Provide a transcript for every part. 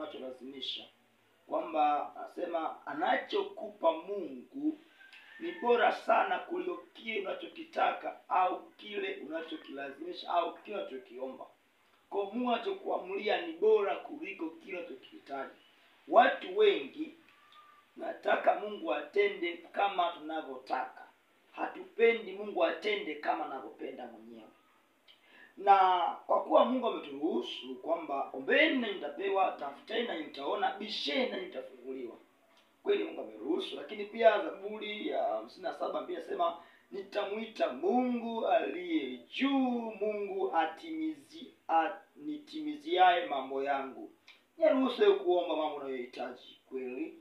unacholazimisha, kwamba anasema anachokupa Mungu ni bora sana kuliko kile unachokitaka au kile unachokilazimisha au kile unachokiomba. Kwa Mungu anachokuamulia ni bora kuliko kile unachokihitaji. Watu wengi nataka Mungu atende kama tunavyotaka. Hatupendi Mungu atende kama anavyopenda mwenyewe. Na kwa kuwa Mungu ameturuhusu kwamba ombeni na mtapewa, tafuteni na mtaona, bisheni na mtafunguliwa. Kweli Mungu ameruhusu, lakini pia Zaburi ya 57 pia sema nitamuita Mungu aliye juu, Mungu nitimiziaye mambo yangu. Niruhusu kuomba mambo unayohitaji kweli.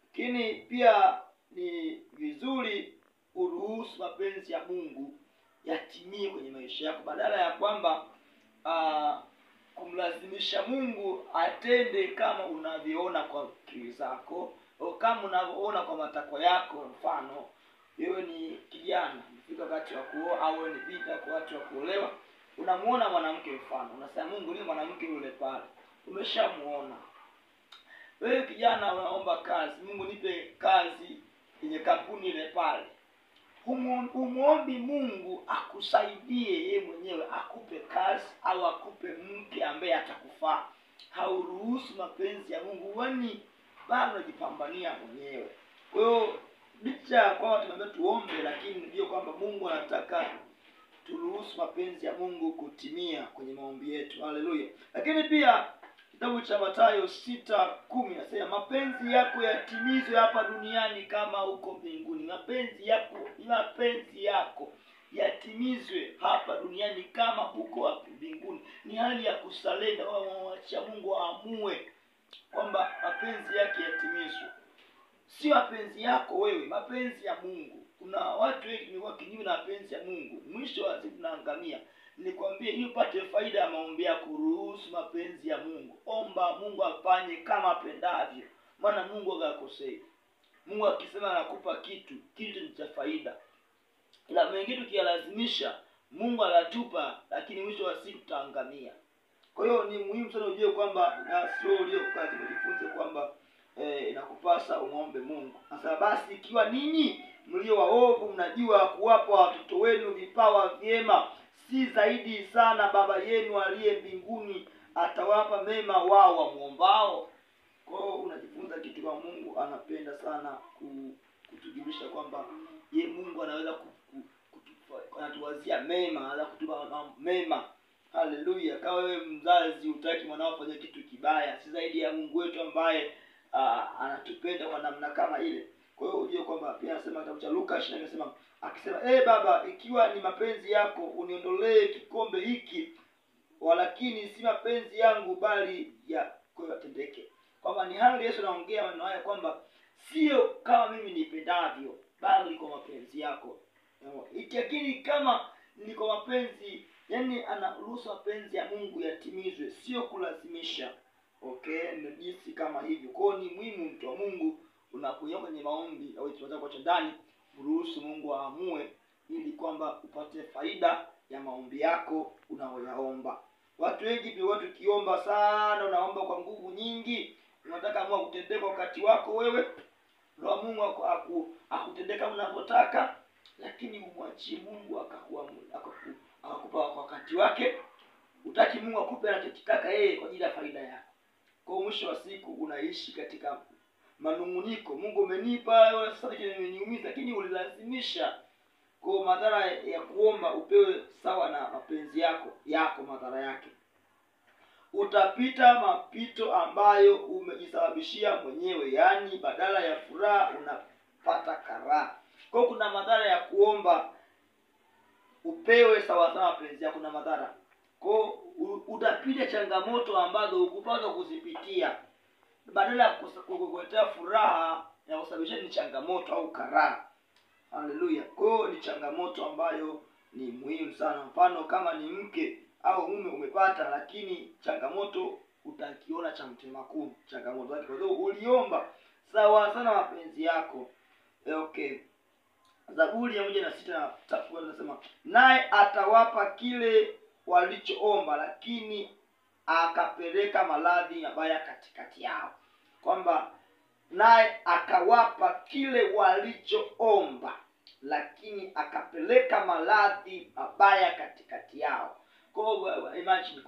Lakini pia ni vizuri uruhusu mapenzi ya Mungu yatimie kwenye maisha yako, badala ya kwamba kumlazimisha Mungu atende kama unavyoona kwa akili zako au kama unavyoona kwa matakwa yako. Mfano, wewe ni kijana, umefika wakati wa kuoa, au ni binti kwa wakati wa kuolewa, unamuona mwanamke, mfano unasema Mungu ni mwanamke yule pale, umeshamuona. Wewe kijana unaomba kazi, Mungu nipe kazi yenye kampuni ile pale. Umuombi Mungu akusaidie yeye mwenyewe, akupe kazi au akupe mke ambaye atakufaa. Hauruhusu mapenzi ya Mungu, wani bado unajipambania mwenyewe. Kwa hiyo licha kwa tunaambia tuombe, lakini ndio kwamba Mungu anataka turuhusu mapenzi ya Mungu kutimia kwenye maombi yetu. Haleluya. Lakini pia kitabu cha Mathayo 6:10 nasema mapenzi yako yatimizwe hapa duniani kama huko mbinguni. Mapenzi yako yatimizwe hapa duniani kama huko mbinguni. Ni hali ya kusalenda, waacha Mungu aamue kwamba mapenzi yake yatimizwe. Si mapenzi yako wewe, mapenzi ya Mungu. Kuna watu wengi ni kinyume na mapenzi ya Mungu. Mwisho wa siku tunaangamia. Nikwambie ili upate faida ya maombi yako, ruhusu mapenzi ya Mungu. Omba Mungu afanye kama apendavyo. Maana Mungu hakosei. Mungu akisema anakupa kitu ni cha faida. Ila mengine tukiyalazimisha, Mungu anatupa, lakini mwisho wa siku tutaangamia. Kwa hiyo ni muhimu sana ujue kwamba na sio ulio kazi ujifunze kwamba inakupasa umuombe Mungu. Sasa basi ikiwa ninyi mlio waovu mnajua kuwapa watoto wenu vipawa vyema, si zaidi sana Baba yenu aliye mbinguni atawapa mema wao wamuombao? Kwa hiyo unajifunza kitu kwa Mungu anapenda sana kutujulisha kwamba ye Mungu anaweza anatuwazia mema, anaweza kutupa mema. Haleluya. Kama wewe mzazi utaki mwanao afanye kitu kibaya, si zaidi ya Mungu wetu ambaye anatupenda kwa namna kama ile. Kwa hiyo ujue kwamba pia anasema kitabu cha Luka 20 anasema akisema Baba, ikiwa ni mapenzi yako uniondolee kikombe hiki, walakini si mapenzi yangu bali yako yatendeke. Kwamba ni hali Yesu anaongea maneno haya kwamba sio kama mimi nipendavyo bali kwa mapenzi yako. Lakini kama ni kwa mapenzi, yani anaruhusu mapenzi ya Mungu yatimizwe, sio kulazimisha. Okay, ndio jinsi kama hivyo. Kwa hiyo ni muhimu mtu wa Mungu unapoingia kwenye maombi au tunataka kwa ndani, ruhusu Mungu aamue ili kwamba upate faida ya maombi yako unayoyaomba. Watu wengi pia watu kiomba sana, unaomba kwa nguvu nyingi, unataka Mungu akutendee kwa wakati wako wewe, roho Mungu akutendee kama unavyotaka, lakini umwachie Mungu akakupa kwa wakati wake. Utaki Mungu akupe anachotaka yeye kwa ajili ya faida yako. Kwa mwisho wa siku unaishi katika manunguniko. Mungu umenipa sasa hivi imeniumiza, lakini ulilazimisha. Kwa madhara ya kuomba upewe sawa na mapenzi yako madhara yake. Utapita mapito ambayo umejisababishia mwenyewe, yani badala ya furaha unapata karaha. Kwa kuna madhara ya kuomba upewe sawa sawa mapenzi yako, kuna madhara. Kwa utapita changamoto ambazo ukupaswa kuzipitia, badala ya kukuletea furaha na kusababisha ni changamoto au karaha. Haleluya. Kwa ni changamoto ambayo ni muhimu sana. Mfano kama ni mke au mume umepata, lakini changamoto utakiona cha mtema kuu changamoto yake kwa sababu uliomba sawa sana mapenzi yako. Okay. Zaburi ya 106:3 nasema naye atawapa kile walichoomba, lakini akapeleka maradhi mabaya katikati yao, kwamba naye akawapa kile walichoomba, lakini akapeleka maradhi mabaya katikati yao. Kwa imagine